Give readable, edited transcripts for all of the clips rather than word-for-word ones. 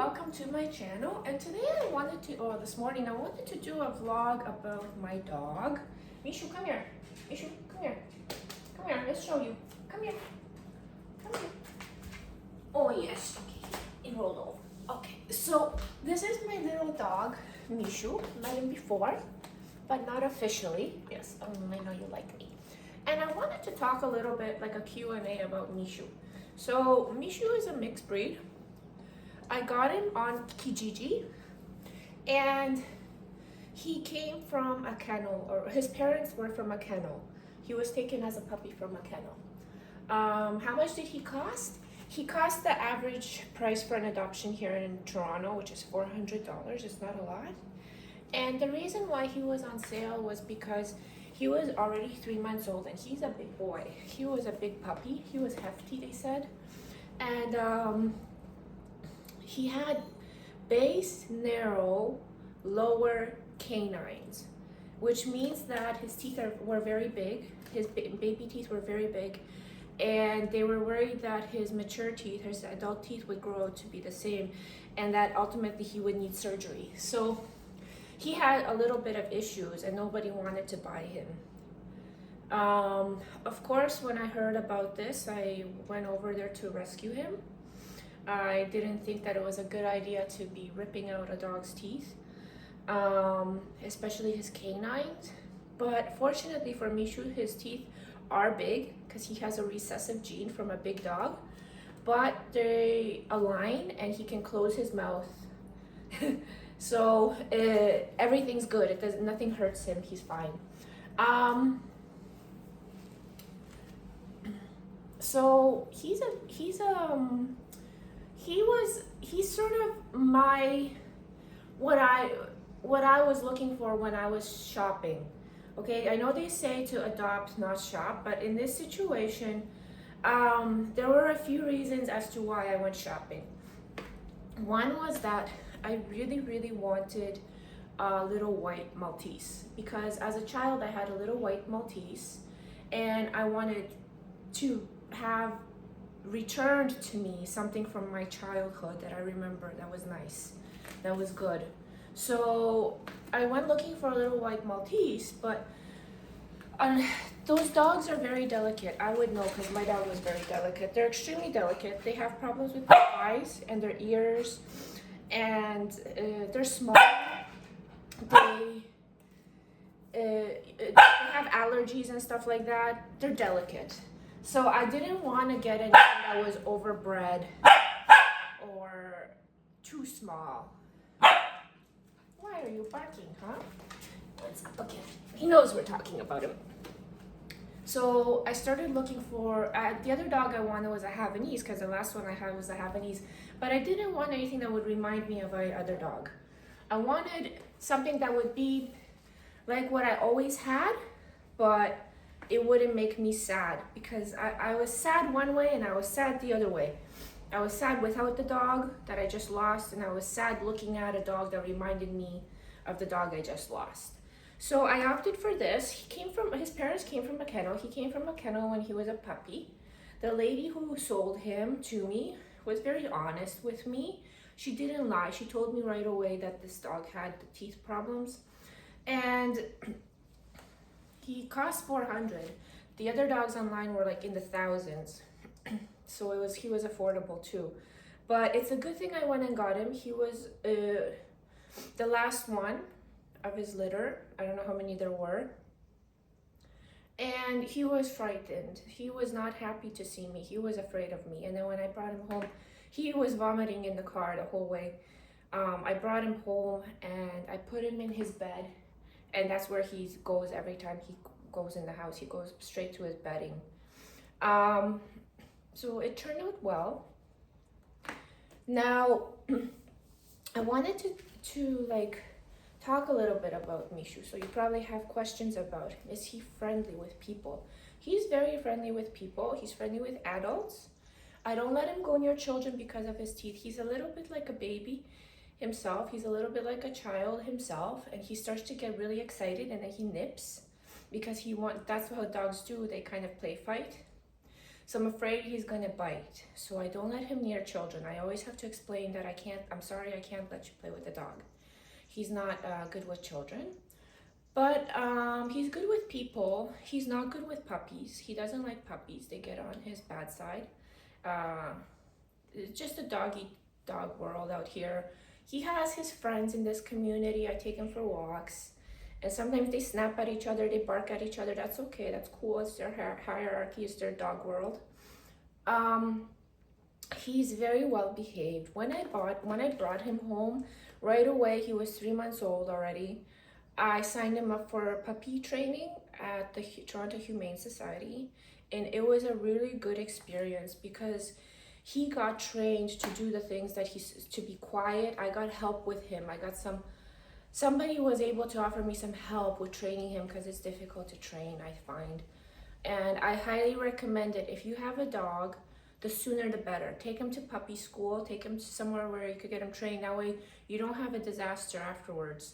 welcome to my channel. And today this morning I wanted to do a vlog about my dog. Mishu, come here. Mishu, come here. Come here, let's show you. Come here. Come here. Oh yes, okay, it rolled over. Okay, so this is my little dog, Mishu. Met him before, but not officially. Yes, I know you like me. And I wanted to talk a little bit, like a Q&A about Mishu. So Mishu is a mixed breed. I got him on Kijiji, and he came from a kennel, or his parents were from a kennel. He was taken as a puppy from a kennel. How much did he cost? He cost the average price for an adoption here in Toronto, which is $400. It's not a lot. And the reason why he was on sale was because he was already 3 months old, and he's a big boy. He was a big puppy. He was hefty, they said. And he had base, narrow, lower canines, which means that his teeth were very big. His baby teeth were very big, and they were worried that his mature teeth, his adult teeth, would grow to be the same, and that ultimately he would need surgery. So he had a little bit of issues, and nobody wanted to buy him. Of course, when I heard about this, I went over there to rescue him. I didn't think that it was a good idea to be ripping out a dog's teeth, especially his canines. But fortunately for Mishu, his teeth are big because he has a recessive gene from a big dog, but they align and he can close his mouth. So everything's good. Nothing hurts him. He's fine. So he's sort of my what I was looking for when I was shopping. Okay, I know they say to adopt, not shop, but in this situation, there were a few reasons as to why I went shopping. One was that I really wanted a little white Maltese, because as a child I had a little white Maltese, and I wanted to have returned to me something from my childhood that I remember that was nice, that was good. So I went looking for a little white Maltese, but those dogs are very delicate. I would know because my dog was very delicate. They're extremely delicate. They have problems with their eyes and their ears, and they're small. They have allergies and stuff like that. They're delicate. So I didn't want to get anything that was overbred or too small. Why are you barking, huh? Okay, he knows we're talking about him. So I started looking for, the other dog I wanted was a Havanese, because the last one I had was a Havanese, but I didn't want anything that would remind me of my other dog. I wanted something that would be like what I always had, but it wouldn't make me sad, because I was sad one way and I was sad the other way. I was sad without the dog that I just lost, and I was sad looking at a dog that reminded me of the dog I just lost. So I opted for this. His parents came from a kennel. He came from a kennel when he was a puppy. The lady who sold him to me was very honest with me. She didn't lie. She told me right away that this dog had the teeth problems, and he cost $400. The other dogs online were like in the thousands. So he was affordable too. But it's a good thing I went and got him. He was the last one of his litter. I don't know how many there were. And he was frightened. He was not happy to see me. He was afraid of me. And then when I brought him home, he was vomiting in the car the whole way. I brought him home and I put him in his bed. And that's where he goes every time he goes in the house. He goes straight to his bedding. So it turned out well. Now, I wanted to like talk a little bit about Mishu. So you probably have questions about him. Is he friendly with people? He's very friendly with people. He's friendly with adults. I don't let him go near children because of his teeth. He's a little bit like a baby himself. He's a little bit like a child himself, and he starts to get really excited and then he nips because that's how dogs do. They kind of play fight. So I'm afraid he's gonna bite. So I don't let him near children. I always have to explain that I'm sorry, I can't let you play with the dog. He's not good with children. But he's good with people. He's not good with puppies. He doesn't like puppies. They get on his bad side. Uh, it's just a dog world out here. He has his friends in this community. I take him for walks. And sometimes they snap at each other, they bark at each other. That's okay, that's cool. It's their hierarchy, it's their dog world. He's very well behaved. When I brought him home, right away, he was 3 months old already. I signed him up for puppy training at the Toronto Humane Society, and it was a really good experience because he got trained to do the things that to be quiet. I got help with him. I got somebody was able to offer me some help with training him because it's difficult to train, I find. And I highly recommend it. If you have a dog, the sooner the better. Take him to puppy school, take him to somewhere where you could get him trained. That way you don't have a disaster afterwards.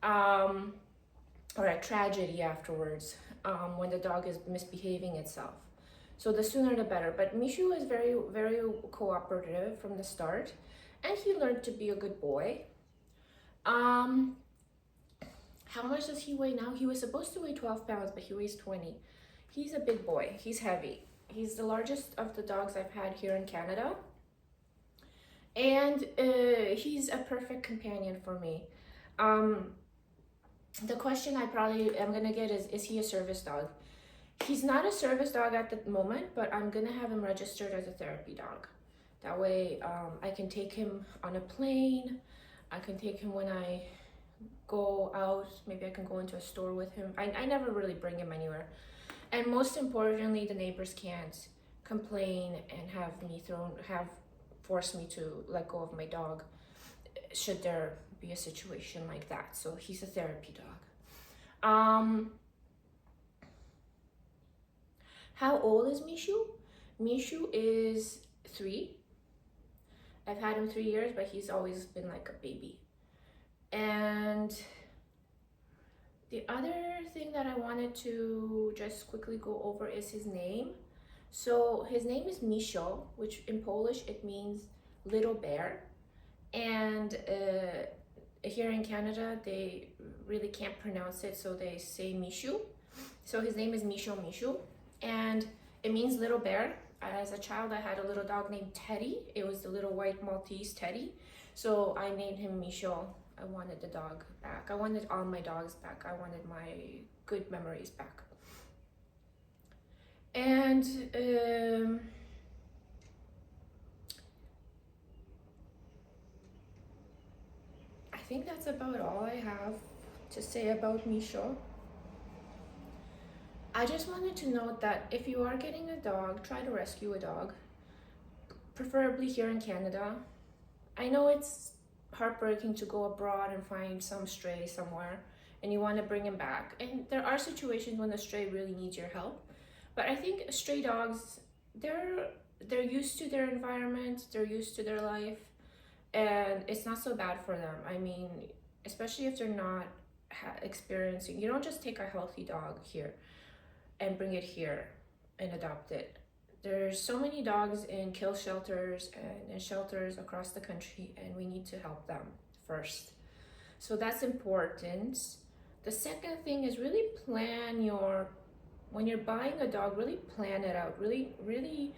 Or a tragedy afterwards when the dog is misbehaving itself. So the sooner the better. But Mishu is very, very cooperative from the start, and he learned to be a good boy. How much does he weigh now? He was supposed to weigh 12 pounds, but he weighs 20. He's a big boy. He's heavy. He's the largest of the dogs I've had here in Canada. And he's a perfect companion for me. The question I probably am gonna get is he a service dog? He's not a service dog at the moment, but I'm gonna have him registered as a therapy dog. That way I can take him on a plane. I can take him when I go out. Maybe I can go into a store with him. I never really bring him anywhere. And most importantly, the neighbors can't complain and force me to let go of my dog should there be a situation like that. So he's a therapy dog. How old is Mishu? Mishu is 3. I've had him 3 years, but he's always been like a baby. And the other thing that I wanted to just quickly go over is his name. So his name is Misho, which in Polish it means little bear. And here in Canada, they really can't pronounce it, so they say Mishu. So his name is Mishu, and it means little bear. As a child, I had a little dog named Teddy. It was the little white Maltese Teddy. So I named him Misho. I wanted the dog back. I wanted all my dogs back. I wanted my good memories back. And I think that's about all I have to say about Misho. I just wanted to note that if you are getting a dog, try to rescue a dog, preferably here in Canada. I know it's heartbreaking to go abroad and find some stray somewhere and you want to bring him back. And there are situations when the stray really needs your help. But I think stray dogs, they're used to their environment, they're used to their life, and it's not so bad for them. I mean, especially if they're not experiencing, you don't just take a healthy dog here and bring it here and adopt it. There's so many dogs in kill shelters and in shelters across the country, and we need to help them first. So that's important. The second thing is really when you're buying a dog, really plan it out. Really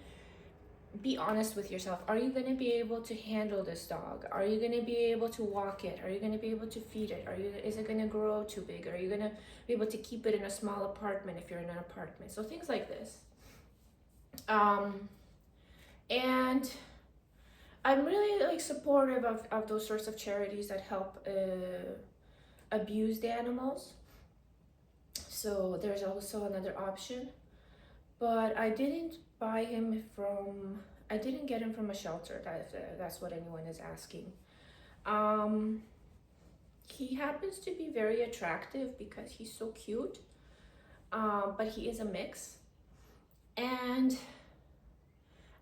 be honest with yourself. Are you going to be able to handle this dog? Are you going to be able to walk it? Are you going to be able to feed it? Is it going to grow too big? Are you going to be able to keep it in a small apartment if you're in an apartment? So things like this. And I'm really supportive of those sorts of charities that help abused animals. So there's also another option. But I didn't get him from a shelter, if that's what anyone is asking. He happens to be very attractive because he's so cute, but he is a mix. And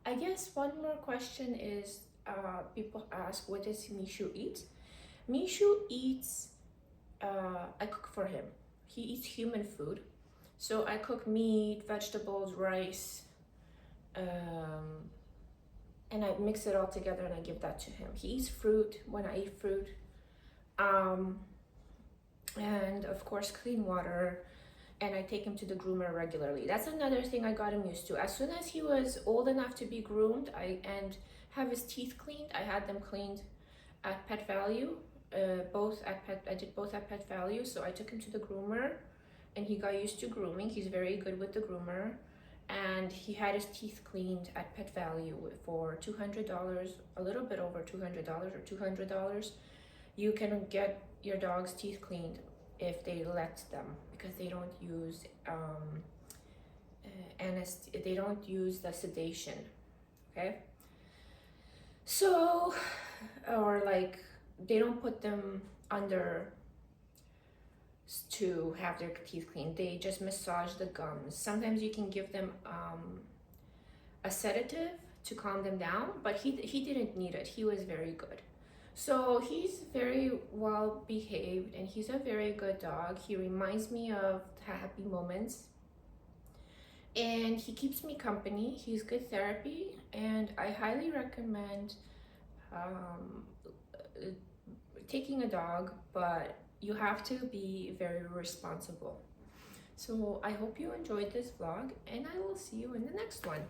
I guess one more question is, people ask, what does Mishu eat? Mishu eats, I cook for him. He eats human food. So I cook meat, vegetables, rice, and I mix it all together and I give that to him. He eats fruit when I eat fruit. And of course clean water, and I take him to the groomer regularly. That's another thing I got him used to. As soon as he was old enough to be groomed and have his teeth cleaned, I had them cleaned at Pet Value. I did both at Pet Value, so I took him to the groomer and he got used to grooming. He's very good with the groomer, and he had his teeth cleaned at Pet Value for $200, a little bit over $200 or $200. You can get your dog's teeth cleaned if they let them, because they don't use they don't use the sedation, okay? So, or like they don't put them under to have their teeth cleaned. They just massage the gums. Sometimes you can give them a sedative to calm them down, but he didn't need it. He was very good. So he's very well behaved and he's a very good dog. He reminds me of happy moments and he keeps me company. He's good therapy, and I highly recommend taking a dog, but you have to be very responsible. So I hope you enjoyed this vlog, and I will see you in the next one.